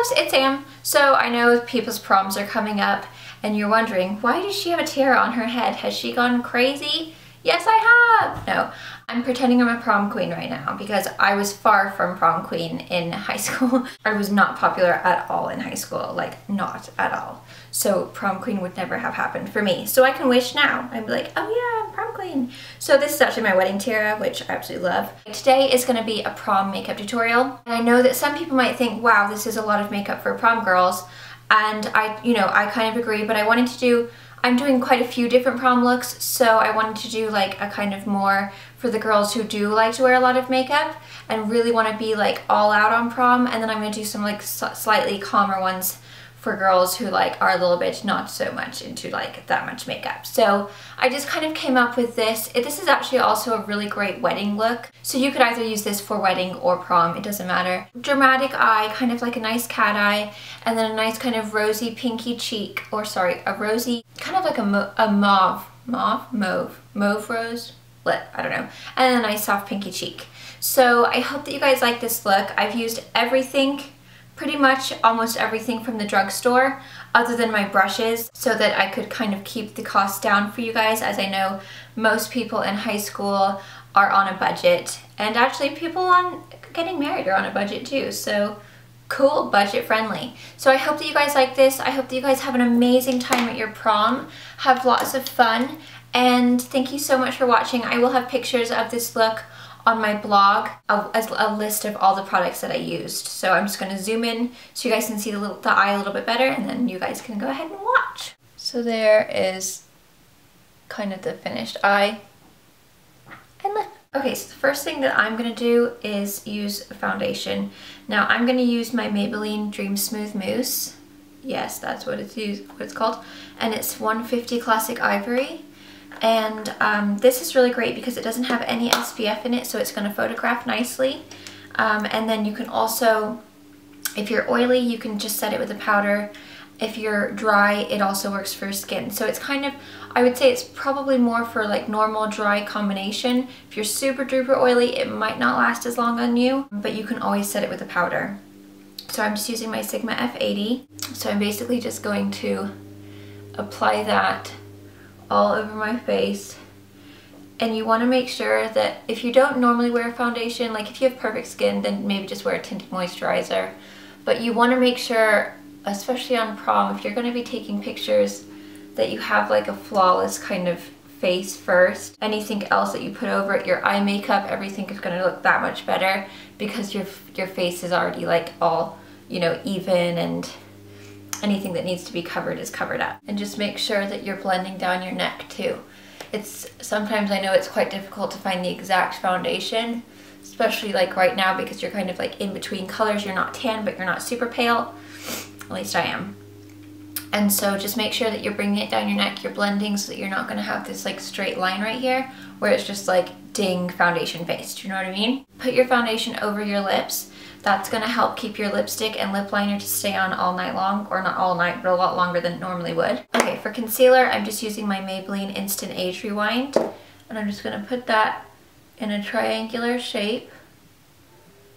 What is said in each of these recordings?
loves, it's Sam. So I know people's proms are coming up and you're wondering, why does she have a tiara on her head? Has she gone crazy? Yes, I have. No, I'm pretending I'm a prom queen right now because I was far from prom queen in high school. I was not popular at all in high school, like not at all. So prom queen would never have happened for me. So I can wish now. I'd be like, oh yeah, I'm prom queen. So this is actually my wedding tiara, which I absolutely love. Today is gonna be a prom makeup tutorial. And I know that some people might think, wow, this is a lot of makeup for prom girls. And I kind of agree, but I wanted to do, I'm doing quite a few different prom looks, so I wanted to do like a kind of more for the girls who do like to wear a lot of makeup and really want to be like all out on prom, and then I'm going to do some like slightly calmer ones for girls who like are a little bit not so much into like that much makeup. So I just kind of came up with this. This is actually also a really great wedding look. So you could either use this for wedding or prom, it doesn't matter. Dramatic eye, kind of like a nice cat eye, and then a nice kind of rosy pinky cheek, or sorry, a rosy, kind of like a mauve rose, I don't know, and a nice soft pinky cheek. So I hope that you guys like this look. I've used everything, pretty much almost everything from the drugstore other than my brushes, so that I could kind of keep the cost down for you guys, as I know most people in high school are on a budget, and actually people on getting married are on a budget too, so cool, budget friendly. So I hope that you guys like this. I hope that you guys have an amazing time at your prom, have lots of fun, and thank you so much for watching. I will have pictures of this look on my blog as a list of all the products that I used. So I'm just going to zoom in so you guys can see the eye a little bit better, and then you guys can go ahead and watch. So there is kind of the finished eye and lip. Okay, so the first thing that I'm going to do is use a foundation. Now I'm going to use my Maybelline Dream Smooth Mousse. Yes, that's what it's called. And it's 150 Classic Ivory. And this is really great because it doesn't have any SPF in it, so it's going to photograph nicely. And then you can also, if you're oily, you can just set it with a powder. If you're dry, it also works for skin. So it's kind of, I would say it's probably more for like normal dry combination. If you're super duper oily, it might not last as long on you, but you can always set it with a powder. So I'm just using my Sigma F80. So I'm basically just going to apply that all over my face. And you want to make sure that if you don't normally wear foundation, like if you have perfect skin, then maybe just wear a tinted moisturizer. But you want to make sure, especially on prom, if you're going to be taking pictures, that you have like a flawless kind of face first. Anything else that you put over it, your eye makeup, everything is going to look that much better because your face is already like all, you know, even, and anything that needs to be covered is covered up. And just make sure that you're blending down your neck too. Sometimes I know it's quite difficult to find the exact foundation, especially like right now because you're kind of like in between colors. You're not tan, but you're not super pale. At least I am. And so just make sure that you're bringing it down your neck, you're blending, so that you're not gonna have this like straight line right here where it's just like ding, foundation face. Do you know what I mean? Put your foundation over your lips. That's gonna help keep your lipstick and lip liner to stay on all night long, or not all night, but a lot longer than it normally would. Okay, for concealer, I'm just using my Maybelline Instant Age Rewind, and I'm just gonna put that in a triangular shape.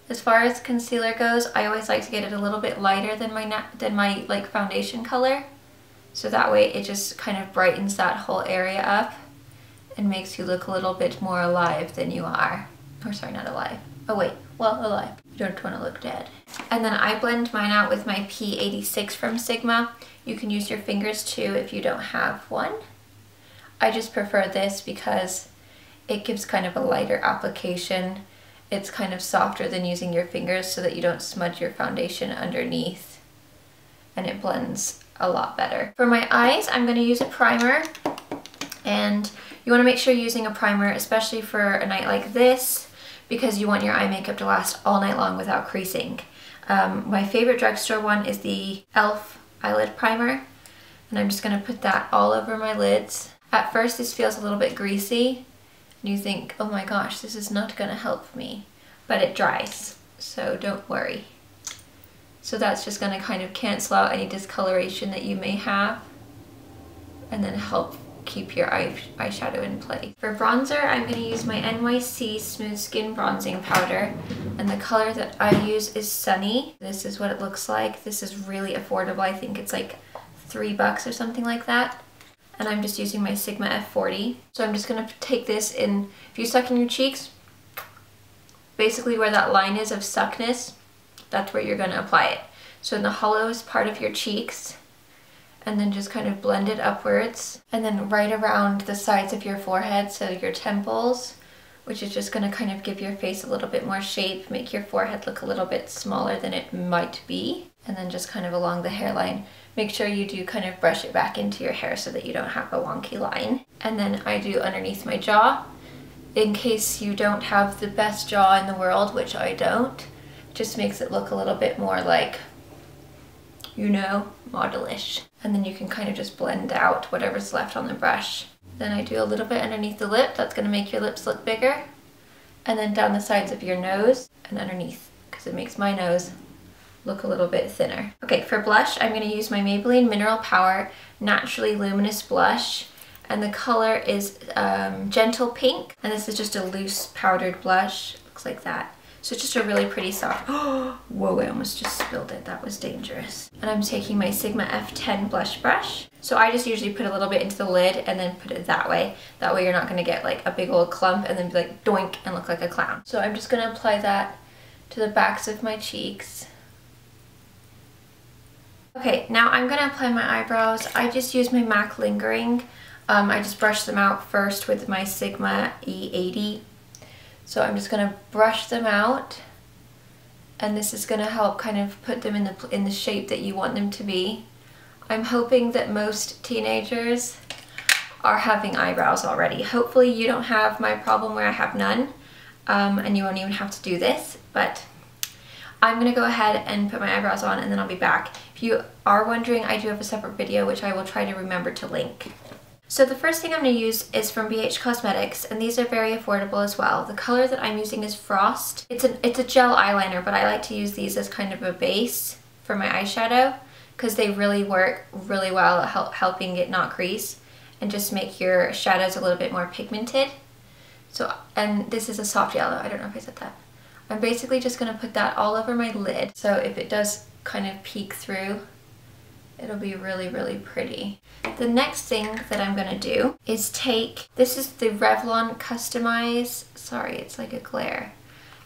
As far as concealer goes, I always like to get it a little bit lighter than my like foundation color, so that way it just kind of brightens that whole area up and makes you look a little bit more alive than you are. Or sorry, not alive. Oh wait, well, alive. You don't want to look dead. And then I blend mine out with my P86 from Sigma. You can use your fingers too if you don't have one. I just prefer this because it gives kind of a lighter application. It's kind of softer than using your fingers so that you don't smudge your foundation underneath, and it blends a lot better. For my eyes, I'm going to use a primer, and you want to make sure you're using a primer, especially for a night like this, because you want your eye makeup to last all night long without creasing. My favorite drugstore one is the e.l.f. eyelid primer, and I'm just going to put that all over my lids. At first this feels a little bit greasy, and you think, oh my gosh, this is not going to help me, but it dries, so don't worry. So that's just going to kind of cancel out any discoloration that you may have, and then help keep your eyeshadow in place. For bronzer, I'm going to use my NYC Smooth Skin Bronzing Powder. And the color that I use is Sunny. This is what it looks like. This is really affordable. I think it's like $3 or something like that. And I'm just using my Sigma F40. So I'm just gonna take this in, if you suck in your cheeks, basically where that line is of suckness, that's where you're gonna apply it. So in the hollowest part of your cheeks, and then just kind of blend it upwards. And then right around the sides of your forehead, so your temples, which is just gonna kind of give your face a little bit more shape, make your forehead look a little bit smaller than it might be. And then just kind of along the hairline, make sure you do kind of brush it back into your hair so that you don't have a wonky line. And then I do underneath my jaw, in case you don't have the best jaw in the world, which I don't. It just makes it look a little bit more like, you know, modelish. And then you can kind of just blend out whatever's left on the brush. Then I do a little bit underneath the lip. That's gonna make your lips look bigger. And then down the sides of your nose and underneath, because it makes my nose look a little bit thinner. Okay, for blush, I'm gonna use my Maybelline Mineral Power Naturally Luminous Blush. And the color is Gentle Pink. And this is just a loose powdered blush. Looks like that. So it's just a really pretty soft, whoa, I almost just spilled it. That was dangerous. And I'm taking my Sigma F10 blush brush. So I just usually put a little bit into the lid and then put it that way. That way you're not gonna get like a big old clump and then be like doink and look like a clown. So I'm just gonna apply that to the backs of my cheeks. Okay, now I'm gonna apply my eyebrows. I just use my MAC Lingering. I just brush them out first with my Sigma E80. So I'm just gonna brush them out, and this is gonna help kind of put them in the shape that you want them to be. I'm hoping that most teenagers are having eyebrows already. Hopefully you don't have my problem where I have none, and you won't even have to do this, but I'm gonna go ahead and put my eyebrows on and then I'll be back. If you are wondering, I do have a separate video which I will try to remember to link. So the first thing I'm going to use is from BH Cosmetics, and these are very affordable as well. The color that I'm using is Frost. It's a gel eyeliner, but I like to use these as kind of a base for my eyeshadow because they really work really well at helping it not crease and just make your shadows a little bit more pigmented. So, and this is a soft yellow. I don't know if I said that. I'm basically just going to put that all over my lid, so if it does kind of peek through, it'll be really, really pretty. The next thing that I'm gonna do is take, this is the Revlon Customize, sorry, it's like a glare.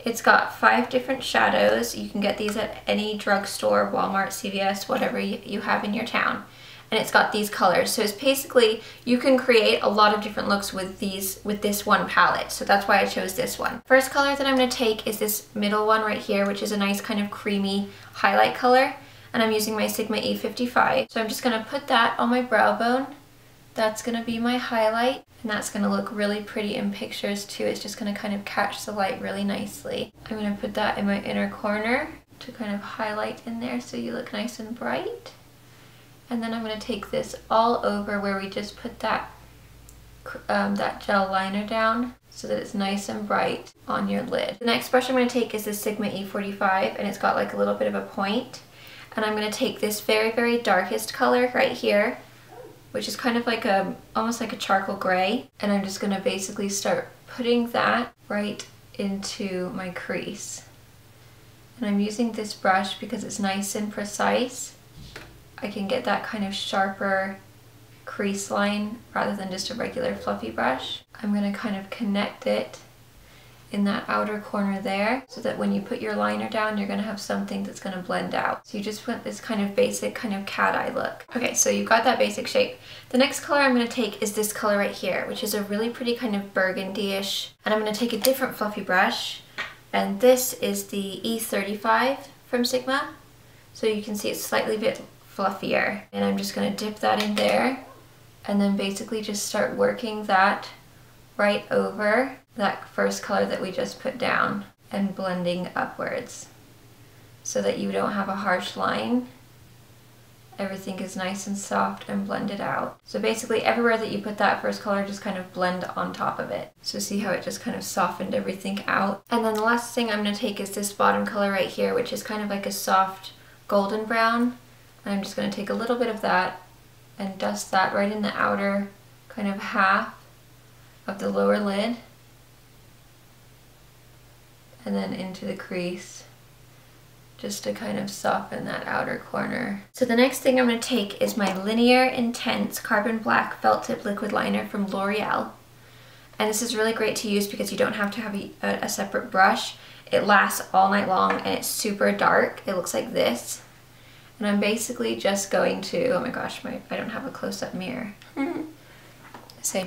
It's got 5 different shadows. You can get these at any drugstore, Walmart, CVS, whatever you have in your town. And it's got these colors. So it's basically, you can create a lot of different looks with this one palette. So that's why I chose this one. First color that I'm gonna take is this middle one right here, which is a nice kind of creamy highlight color. And I'm using my Sigma E55. So I'm just gonna put that on my brow bone. That's gonna be my highlight, and that's gonna look really pretty in pictures too. It's just gonna kind of catch the light really nicely. I'm gonna put that in my inner corner to kind of highlight in there so you look nice and bright. And then I'm gonna take this all over where we just put that gel liner down so that it's nice and bright on your lid. The next brush I'm gonna take is this Sigma E45, and it's got like a little bit of a point. And I'm going to take this very, very darkest color right here, which is kind of like almost like a charcoal gray. And I'm just going to basically start putting that right into my crease. And I'm using this brush because it's nice and precise. I can get that kind of sharper crease line rather than just a regular fluffy brush. I'm going to kind of connect it in that outer corner there, so that when you put your liner down, you're gonna have something that's gonna blend out. So you just want this kind of basic kind of cat eye look. Okay, so you've got that basic shape. The next color I'm gonna take is this color right here, which is a really pretty kind of burgundy-ish. And I'm gonna take a different fluffy brush, and this is the E35 from Sigma. So you can see it's slightly a bit fluffier. And I'm just gonna dip that in there, and then basically just start working that right over that first color that we just put down and blending upwards so that you don't have a harsh line. Everything is nice and soft and blended out. So basically everywhere that you put that first color, just kind of blend on top of it. So see how it just kind of softened everything out. And then the last thing I'm going to take is this bottom color right here, which is kind of like a soft golden brown. And I'm just going to take a little bit of that and dust that right in the outer kind of half of the lower lid. and then into the crease, just to kind of soften that outer corner. So the next thing I'm going to take is my Linear Intense Carbon Black Felt Tip Liquid Liner from L'Oreal. And this is really great to use because you don't have to have a separate brush. It lasts all night long and it's super dark. It looks like this. And I'm basically just going to, oh my gosh, I don't have a close-up mirror. Yes, I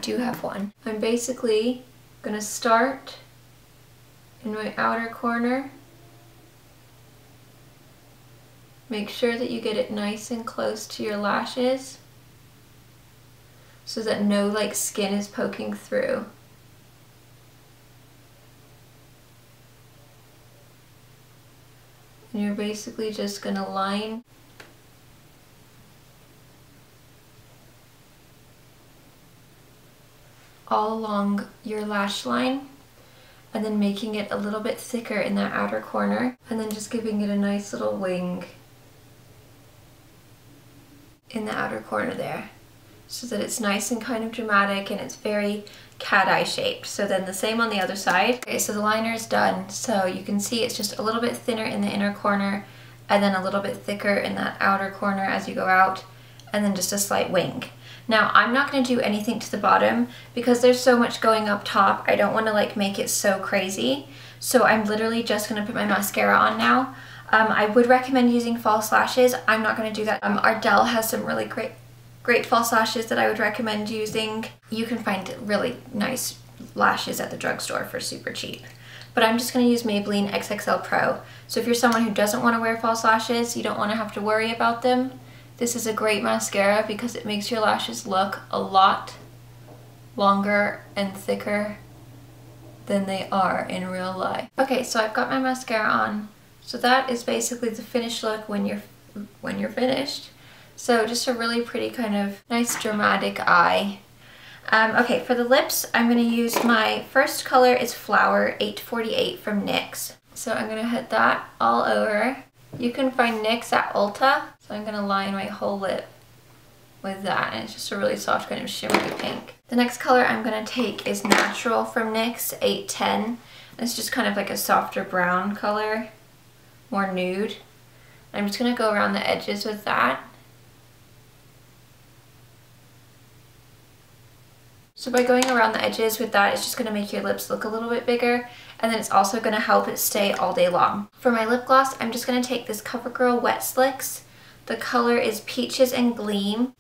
do have one. I'm basically going to start in my outer corner. Make sure that you get it nice and close to your lashes so that no like skin is poking through. And you're basically just going to line all along your lash line, and then making it a little bit thicker in that outer corner, and then just giving it a nice little wing in the outer corner there, so that it's nice and kind of dramatic and it's very cat eye shaped. So then the same on the other side. Okay, so the liner is done. So you can see it's just a little bit thinner in the inner corner and then a little bit thicker in that outer corner as you go out, and then just a slight wing. Now I'm not going to do anything to the bottom because there's so much going up top. I don't want to like make it so crazy. So I'm literally just going to put my mascara on now. I would recommend using false lashes. I'm not going to do that. Ardell has some really great false lashes that I would recommend using. You can find really nice lashes at the drugstore for super cheap. But I'm just going to use Maybelline XXL Pro. So if you're someone who doesn't want to wear false lashes, you don't want to have to worry about them, this is a great mascara because it makes your lashes look a lot longer and thicker than they are in real life. Okay, so I've got my mascara on. So that is basically the finished look when you're finished. So just a really pretty kind of nice dramatic eye. Okay, for the lips, I'm going to use my first color is Flower 848 from NYX. So I'm going to hit that all over. You can find NYX at Ulta. So I'm going to line my whole lip with that, and it's just a really soft kind of shimmery pink. The next color I'm going to take is Natural from NYX 810. It's just kind of like a softer brown color, more nude. I'm just going to go around the edges with that. So by going around the edges with that, it's just going to make your lips look a little bit bigger, and then it's also going to help it stay all day long. For my lip gloss, I'm just going to take this CoverGirl Wet Slicks. The color is Peaches and Gleam.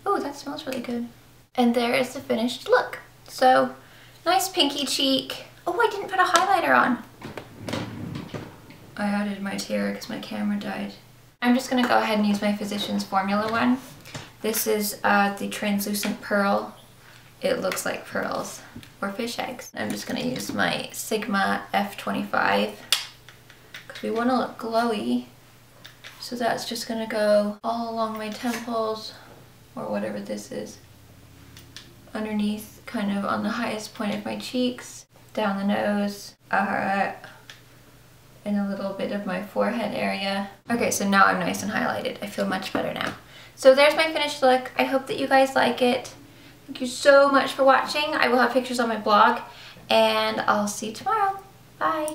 Oh, that smells really good. And there is the finished look. So, nice pinky cheek. Oh, I didn't put a highlighter on. I added my tiara because my camera died. I'm just going to go ahead and use my Physicians Formula one. This is the translucent pearl. It looks like pearls or fish eggs. I'm just going to use my Sigma F25 because we want to look glowy. So that's just going to go all along my temples, or whatever this is, underneath, kind of on the highest point of my cheeks, down the nose, and a little bit of my forehead area. Okay, so now I'm nice and highlighted. I feel much better now. So there's my finished look. I hope that you guys like it. Thank you so much for watching. I will have pictures on my blog, and I'll see you tomorrow. Bye.